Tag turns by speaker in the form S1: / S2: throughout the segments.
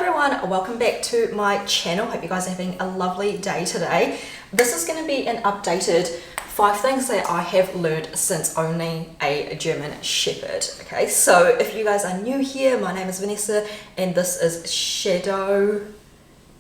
S1: everyone, welcome back to my channel. Hope you guys are having a lovely day today. This is going to be an updated 5 things that I have learned since owning a German Shepherd. Okay, so if you guys are new here, my name is Vanessa and this is Shadow,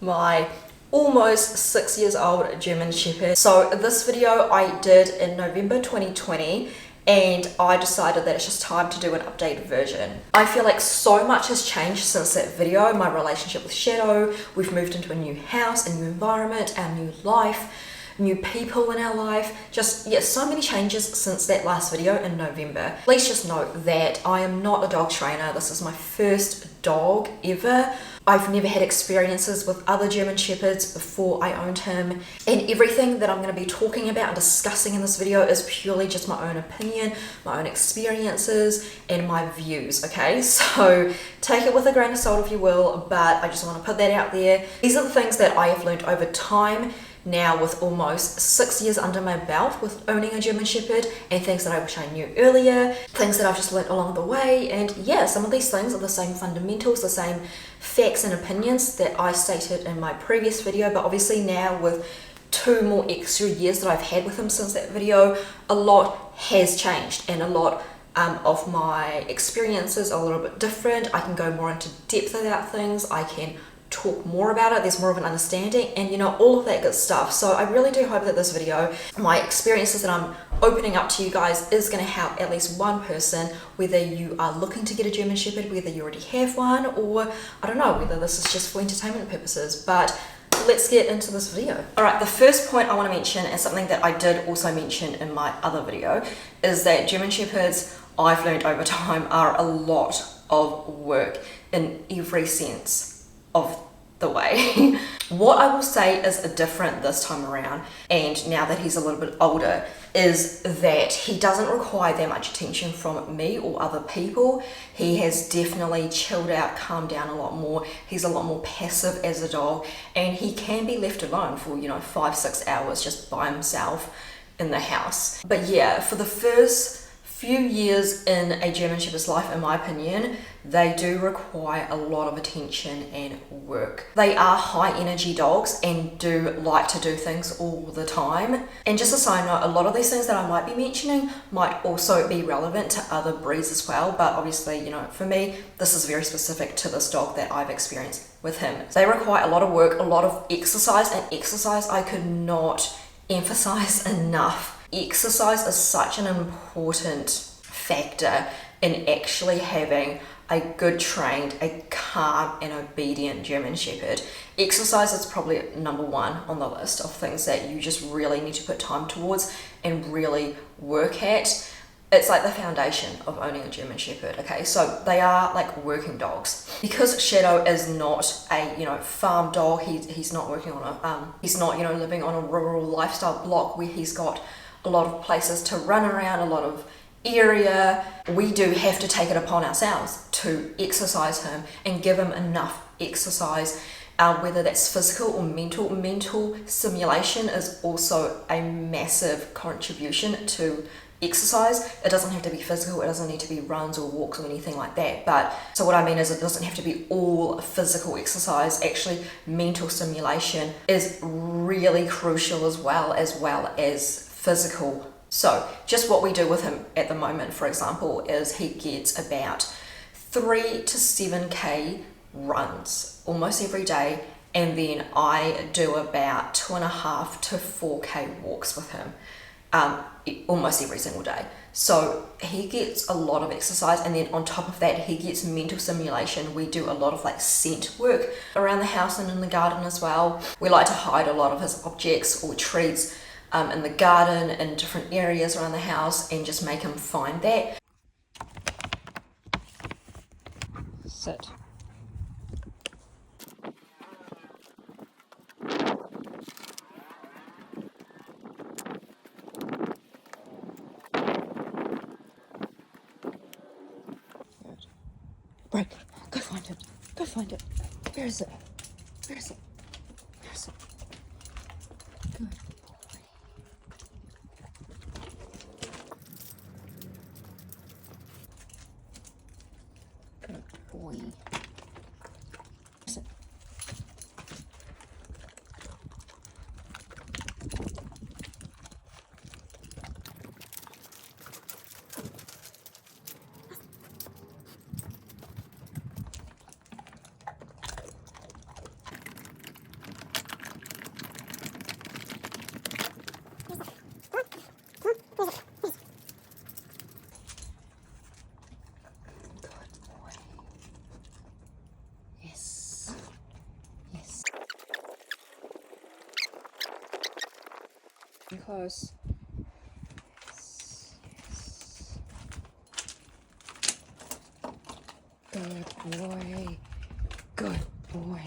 S1: my almost 6 years old German Shepherd. So this video I did in November 2020 and I decided that it's just time to do an updated version. I feel like so much has changed since that video. My relationship with Shadow, we've moved into a new house, a new environment, our new life, new people in our life. Just, yeah, so many changes since that last video in November. Please just note that I am not a dog trainer. This is my first dog ever. I've never had experiences with other German Shepherds before I owned him, and everything that I'm going to be talking about and discussing in this video is purely just my own opinion, my own experiences, and my views, okay? So take it with a grain of salt if you will, but I just want to put that out there. These are the things that I have learned over time now with almost 6 years under my belt with owning a German Shepherd, and things that I wish I knew earlier, things that I've just learned along the way. And yeah, some of these things are the same fundamentals, the same facts and opinions that I stated in my previous video, but obviously now with 2 more extra years that I've had with him since that video, a lot has changed and a lot of my experiences are a little bit different. I can go more into depth about things, I can talk more about it, there's more of an understanding, and you know, all of that good stuff. So I really do hope that this video, my experiences that I'm opening up to you guys, is going to help at least one person, whether you are looking to get a German Shepherd, whether you already have one, or I don't know, whether this is just for entertainment purposes. But let's get into this video. Alright, the first point I want to mention, and something that I did also mention in my other video, is that German Shepherds, I've learned over time, are a lot of work in every sense of the way. What I will say is different this time around, and now that he's a little bit older, is that he doesn't require that much attention from me or other people. He has definitely chilled out, calmed down a lot more. He's a lot more passive as a dog, and he can be left alone for, you know, 5-6 hours just by himself in the house. But yeah, for the first few years in a German Shepherd's life, in my opinion, they do require a lot of attention and work. They are high energy dogs and do like to do things all the time. And just a side note, a lot of these things that I might be mentioning might also be relevant to other breeds as well, but obviously, you know, for me, this is very specific to this dog that I've experienced with him. They require a lot of work, a lot of exercise, and exercise I could not emphasize enough. Exercise is such an important factor in actually having a good trained, a calm and obedient German Shepherd. Exercise is probably number 1 on the list of things that you just really need to put time towards and really work at. It's like the foundation of owning a German Shepherd, okay? So they are like working dogs. Because Shadow is not a, you know, farm dog, he's not working on a, he's not, you know, living on a rural lifestyle block where he's got a lot of places to run around, a lot of area. We do have to take it upon ourselves to exercise him and give him enough exercise, whether that's physical or mental. Mental stimulation is also a massive contribution to exercise. It doesn't have to be physical, it doesn't need to be runs or walks or anything like that. But so what I mean is, it doesn't have to be all physical exercise. Actually, mental stimulation is really crucial as well as physical. So just what we do with him at the moment, for example, is he gets about 3 to 7k runs almost every day, and then I do about 2.5 to 4k walks with him almost every single day. So he gets a lot of exercise, and then on top of that he gets mental stimulation. We do a lot of like scent work around the house and in the garden as well. We like to hide a lot of his objects or treats in the garden, in different areas around the house, and just make him find that. Sit. Break. Go find it. Go find it. Where is it? Where is it? Where is it? Good. Good boy. Where is it? Close. Good boy. Good boy.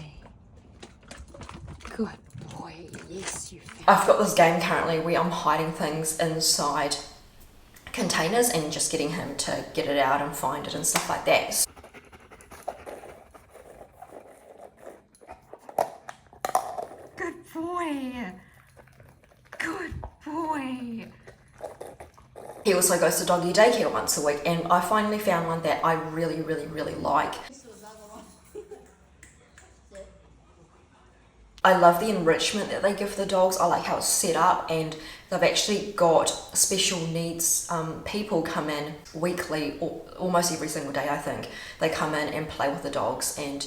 S1: Good boy. Yes, you found. I've got this game currently where I'm hiding things inside containers and just getting him to get it out and find it and stuff like that. Good boy. Good boy. He also goes to doggy daycare once a week, and I finally found one that I really, really, really like. I love the enrichment that they give the dogs. I like how it's set up, and they've actually got special needs people come in weekly, or almost every single day I think. They come in and play with the dogs, and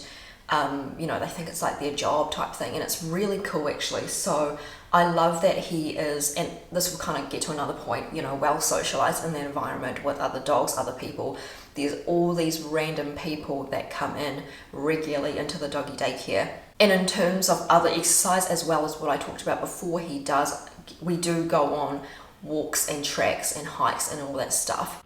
S1: you know, they think it's like their job type thing, and it's really cool actually. So I love that he is, and this will kind of get to another point, you know, well socialized in the environment with other dogs, other people. There's all these random people that come in regularly into the doggy daycare. And in terms of other exercise, as well as what I talked about before, we do go on walks and tracks and hikes and all that stuff.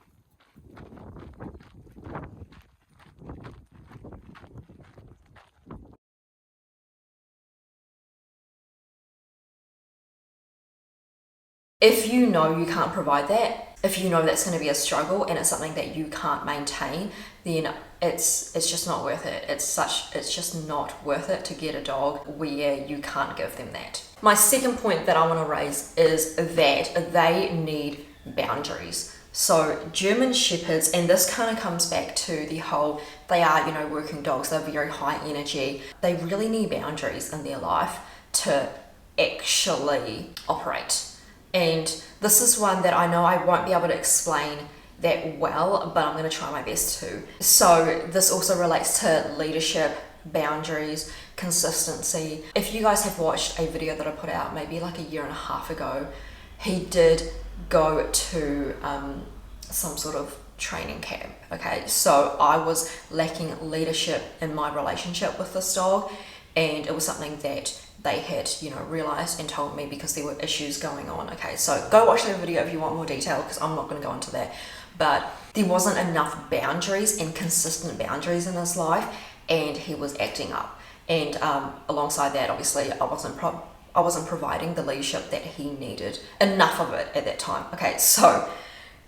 S1: If you know you can't provide that, if you know that's going to be a struggle and it's something that you can't maintain, then it's just not worth it. It's just not worth it to get a dog where you can't give them that. My second point that I want to raise is that they need boundaries. So German Shepherds, and this kind of comes back to the whole, they are, you know, working dogs, they're very high energy. They really need boundaries in their life to actually operate. And this is one that I know I won't be able to explain that well, but I'm going to try my best to. So this also relates to leadership, boundaries, consistency. If you guys have watched a video that I put out maybe like a year and a half ago, he did go to some sort of training camp. Okay, so I was lacking leadership in my relationship with this dog, and it was something that they had, you know, realized and told me because there were issues going on. Okay, so go watch that video if you want more detail, because I'm not going to go into that. But there wasn't enough boundaries and consistent boundaries in his life, and he was acting up. And alongside that, obviously, I wasn't providing the leadership that he needed, enough of it at that time. Okay, so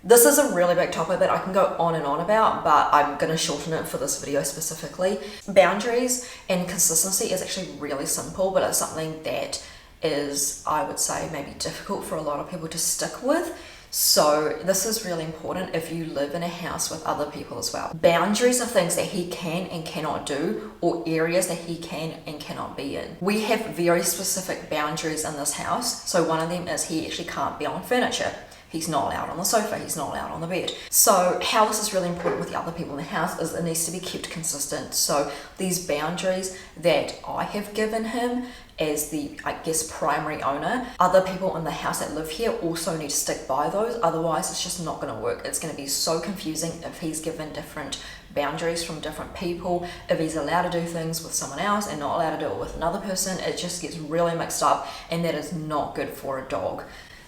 S1: this is a really big topic that I can go on and on about, but I'm going to shorten it for this video specifically. Boundaries and consistency is actually really simple, but it's something that is, I would say, maybe difficult for a lot of people to stick with. So this is really important if you live in a house with other people as well. Boundaries are things that he can and cannot do, or areas that he can and cannot be in. We have very specific boundaries in this house. So one of them is he actually can't be on furniture. He's not allowed on the sofa, he's not allowed on the bed. So how this is really important with the other people in the house is it needs to be kept consistent. So these boundaries that I have given him as the, I guess, primary owner, other people in the house that live here also need to stick by those. Otherwise, it's just not going to work. It's going to be so confusing if he's given different boundaries from different people, if he's allowed to do things with someone else and not allowed to do it with another person. It just gets really mixed up, and that is not good for a dog,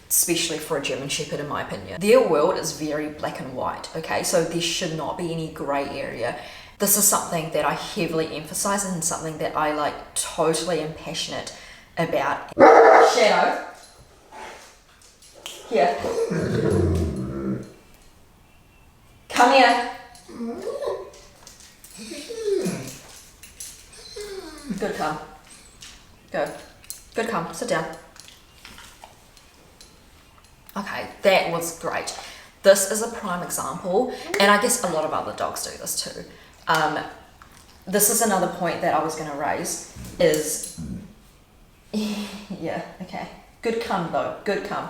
S1: especially for a German Shepherd in my opinion. Their world is very black and white, okay? So there should not be any grey area. This is something that I heavily emphasize and something that I like totally am passionate about. Shadow. Here. Come here. Good come. Go. Good come. Sit down. Okay, that was great. This is a prime example, and I guess a lot of other dogs do this too. This is another point that I was going to raise is, yeah, okay. Good come though, good come.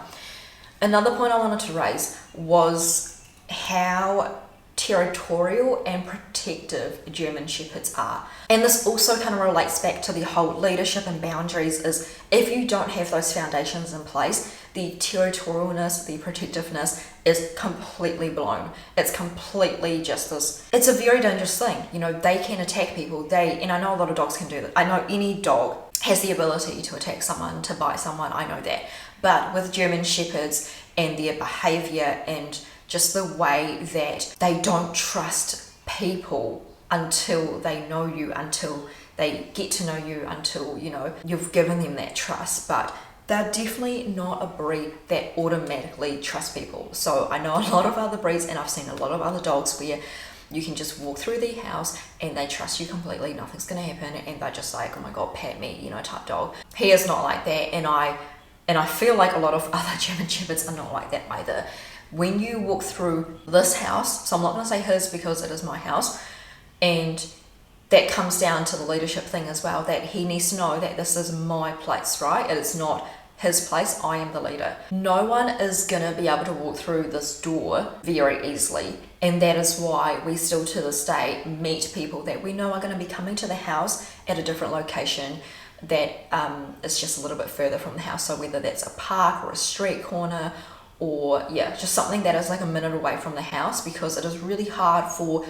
S1: Another point I wanted to raise was how territorial and protective German Shepherds are. And this also kind of relates back to the whole leadership and boundaries is if you don't have those foundations in place, the territorialness, the protectiveness is completely blown. It's completely just this, it's a very dangerous thing. You know, they can attack people. And I know a lot of dogs can do that. I know any dog has the ability to attack someone, to bite someone, I know that. But with German Shepherds and their behavior and just the way that they don't trust people until they know you, until they get to know you, until, you know, you've given them that trust. But they're definitely not a breed that automatically trust people. So I know a lot of other breeds, and I've seen a lot of other dogs where you can just walk through their house and they trust you completely, nothing's gonna happen, and they're just like, oh my god, pat me, you know, type dog. He is not like that, and I feel like a lot of other German Shepherds are not like that either. When you walk through this house, so I'm not gonna say his because it is my house, and that comes down to the leadership thing as well, that he needs to know that this is my place, right? It is not his place, I am the leader. No one is gonna be able to walk through this door very easily. And that is why we still to this day meet people that we know are gonna be coming to the house at a different location that is just a little bit further from the house. So whether that's a park or a street corner, or yeah, just something that is like a minute away from the house, because it is really hard for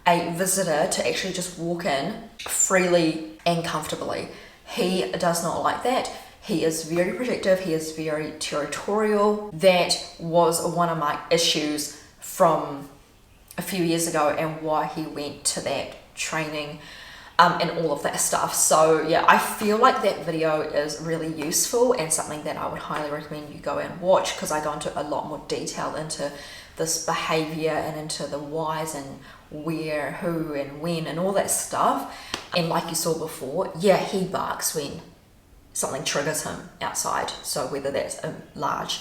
S1: a visitor to actually just walk in freely and comfortably. He does not like that. He is very protective, he is very territorial. That was one of my issues from a few years ago, and why he went to that training and all of that stuff. So yeah, I feel like that video is really useful and something that I would highly recommend you go and watch, because I go into a lot more detail into this behavior and into the whys and where, who and when and all that stuff. And like you saw before, yeah, he barks when something triggers him outside. So whether that's a large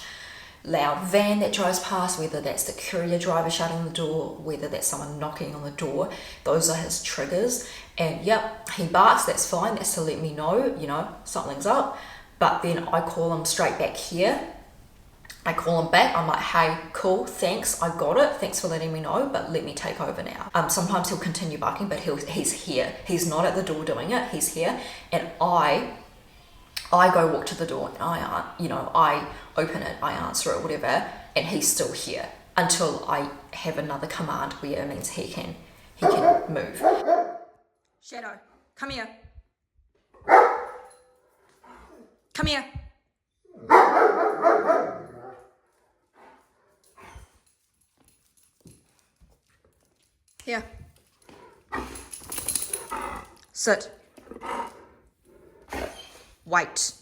S1: loud van that drives past, whether that's the courier driver shutting the door, whether that's someone knocking on the door, those are his triggers. And yep, he barks, that's fine, that's to let me know, you know, something's up. But then I call him straight back here. I call him back, I'm like, hey, cool, thanks, I got it, thanks for letting me know, but let me take over now. Sometimes he'll continue barking, but he's here. He's not at the door doing it, he's here. And I go walk to the door, and I open it, I answer it, whatever, and he's still here until I have another command where it means he can move. Shadow, come here. Come here. Here. Sit. Wait.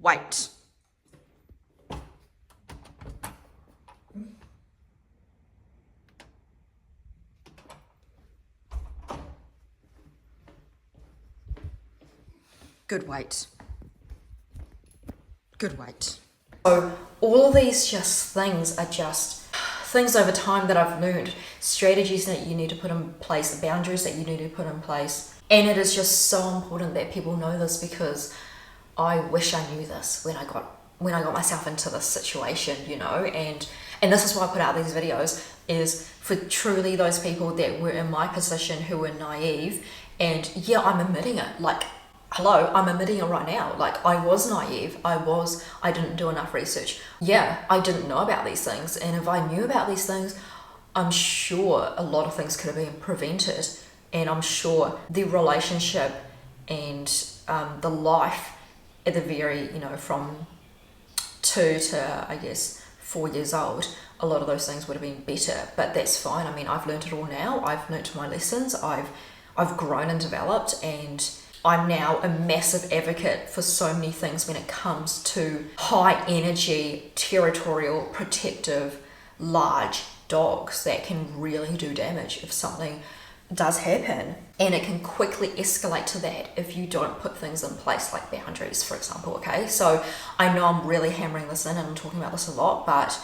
S1: Wait. Good wait. Good wait. So all of these just things are just things over time that I've learned, strategies that you need to put in place, boundaries that you need to put in place. And it is just so important that people know this, because I wish I knew this when I got myself into this situation, you know, and this is why I put out these videos, is for truly those people that were in my position who were naive. And yeah, I'm admitting it, like, hello, I'm admitting it right now. Like, I was naive. I didn't do enough research. Yeah, I didn't know about these things. And if I knew about these things, I'm sure a lot of things could have been prevented. And I'm sure the relationship and the life at the very, you know, from 2 to, I guess, 4 years old, a lot of those things would have been better. But that's fine. I mean, I've learned it all now. I've learned my lessons. I've grown and developed, and I'm now a massive advocate for so many things when it comes to high energy, territorial, protective, large dogs that can really do damage if something does happen. And it can quickly escalate to that if you don't put things in place like boundaries, for example, okay? So I know I'm really hammering this in and I'm talking about this a lot, but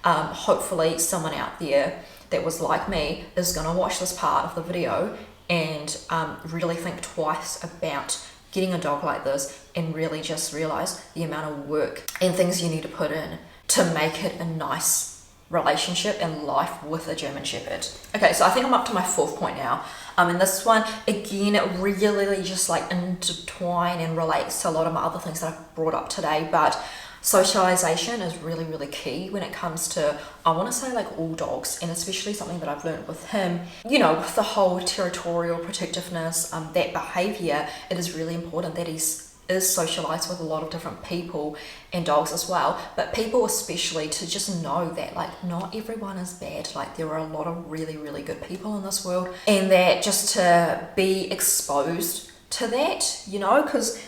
S1: hopefully someone out there that was like me is gonna watch this part of the video and really think twice about getting a dog like this, and really just realize the amount of work and things you need to put in to make it a nice relationship and life with a German Shepherd. Okay, so I think I'm up to my 4th point now. And this one, again, it really just like intertwine and relates to a lot of my other things that I've brought up today, but Socialization is really, really key when it comes to, I want to say, like all dogs, and especially something that I've learned with him, you know, with the whole territorial protectiveness, that behavior, it is really important that is socialized with a lot of different people and dogs as well, but people especially, to just know that like not everyone is bad, like there are a lot of really, really good people in this world, and that just to be exposed to that, you know, because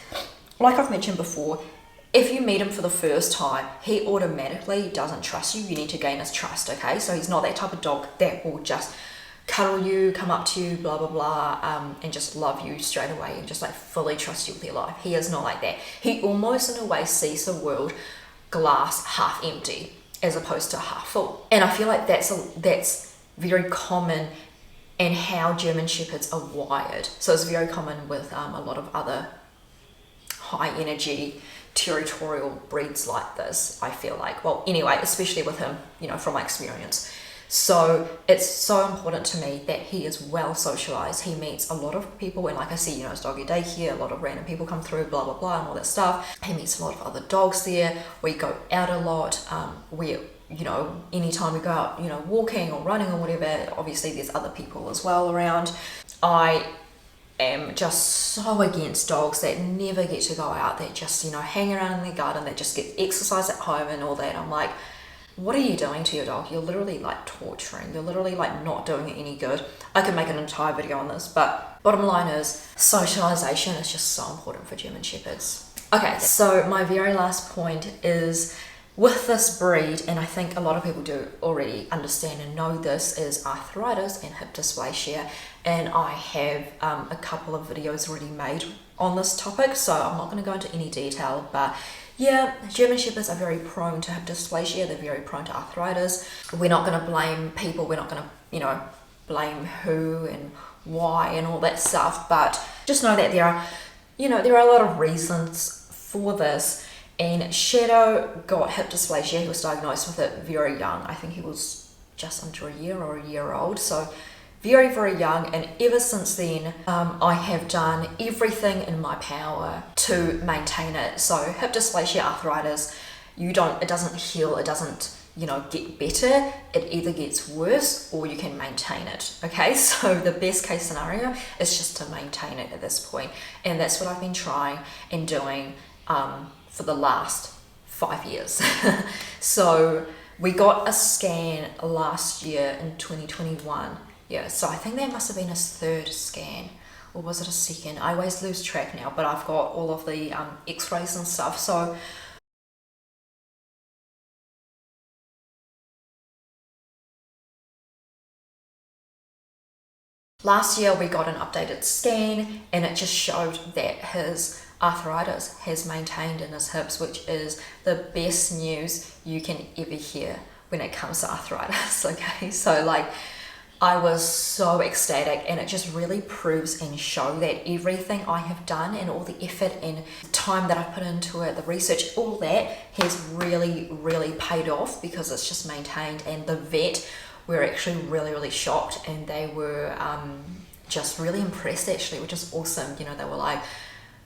S1: like I've mentioned before, if you meet him for the first time, he automatically doesn't trust you. You need to gain his trust, okay? So he's not that type of dog that will just cuddle you, come up to you, blah, blah, blah, and just love you straight away and just like fully trust you with your life. He is not like that. He almost in a way sees the world glass half empty as opposed to half full. And I feel like that's very common in how German Shepherds are wired. So it's very common with a lot of other high energy territorial breeds like this, I feel like. Well, anyway, especially with him, you know, from my experience. So it's so important to me that he is well socialized. He meets a lot of people, and like I see, you know, it's doggy daycare, a lot of random people come through, blah, blah, blah, and all that stuff. He meets a lot of other dogs there. We go out a lot. You know, anytime we go out, you know, walking or running or whatever, obviously there's other people as well around. I am just so against dogs that never get to go out, that just, you know, hang around in their garden, that just get exercise at home and all that. I'm like, what are you doing to your dog? You're literally like torturing. You're literally like not doing it any good. I could make an entire video on this, but bottom line is socialization is just so important for German Shepherds. Okay, so my very last point is with this breed, and I think a lot of people do already understand and know this, is arthritis and hip dysplasia. And I have a couple of videos already made on this topic, so I'm not going to go into any detail, but yeah, German Shepherds are very prone to hip dysplasia. They're very prone to arthritis. We're not going to blame people. We're not going to, you know, blame who and why and all that stuff, but just know that there are, you know, there are a lot of reasons for this. And Shadow got hip dysplasia. He was diagnosed with it very young. I think he was just under a year or a year old. So very, very young. And ever since then, I have done everything in my power to maintain it. So hip dysplasia, arthritis, it doesn't heal. It doesn't, you know, get better. It either gets worse or you can maintain it. Okay. So the best case scenario is just to maintain it at this point. And that's what I've been trying and doing, for the last 5 years. So we got a scan last year in 2021. Yeah, so I think that must have been his third scan, or was it a second? I always lose track now, but I've got all of the x-rays and stuff. So last year we got an updated scan, and it just showed that his arthritis has maintained in his hips, which is the best news you can ever hear when it comes to arthritis. Okay, so like I was so ecstatic, and it just really proves and show that everything I have done and all the effort and time that I've put into it, the research, all that has really, really paid off, because it's just maintained. And the vet were actually really, really shocked, and they were just really impressed actually, which is awesome. You know, they were like,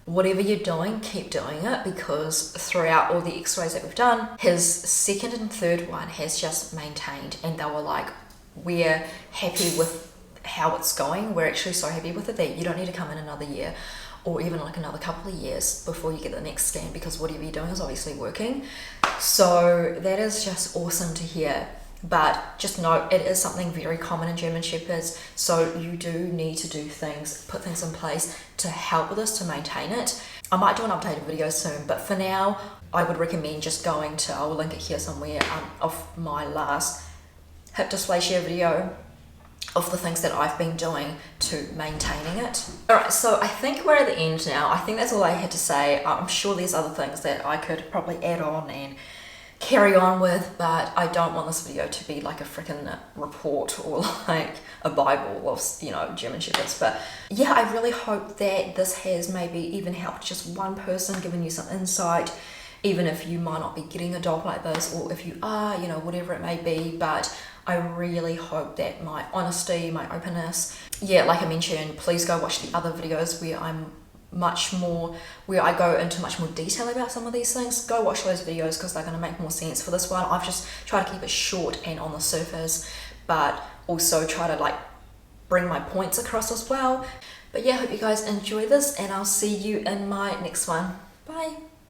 S1: whatever you're doing, keep doing it, because throughout all the x-rays that we've done, his second and third one has just maintained. And they were like, we're happy with how it's going. We're actually so happy with it that you don't need to come in another year or even like another couple of years before you get the next scan, because whatever you're doing is obviously working. So that is just awesome to hear. But just note, it is something very common in German Shepherds, so you do need to do things, put things in place to help with this, to maintain it. I might do an updated video soon, but for now, I would recommend just going to, I will link it here somewhere, of my last hip dysplasia video, of the things that I've been doing to maintaining it. Alright, so I think we're at the end now. I think that's all I had to say. I'm sure there's other things that I could probably add on and carry on with, but I don't want this video to be like a freaking report or like a Bible of, you know, German Shepherds. But yeah, I really hope that this has maybe even helped just one person, giving you some insight, even if you might not be getting a dog like this, or if you are, you know, whatever it may be. But I really hope that my honesty, my openness, yeah, like I mentioned, please go watch the other videos where I'm much more, where I go into much more detail about some of these things, go watch those videos because they're going to make more sense. For this one, I've just tried to keep it short and on the surface, but also try to like bring my points across as well. But yeah, hope you guys enjoy this, and I'll see you in my next one. Bye.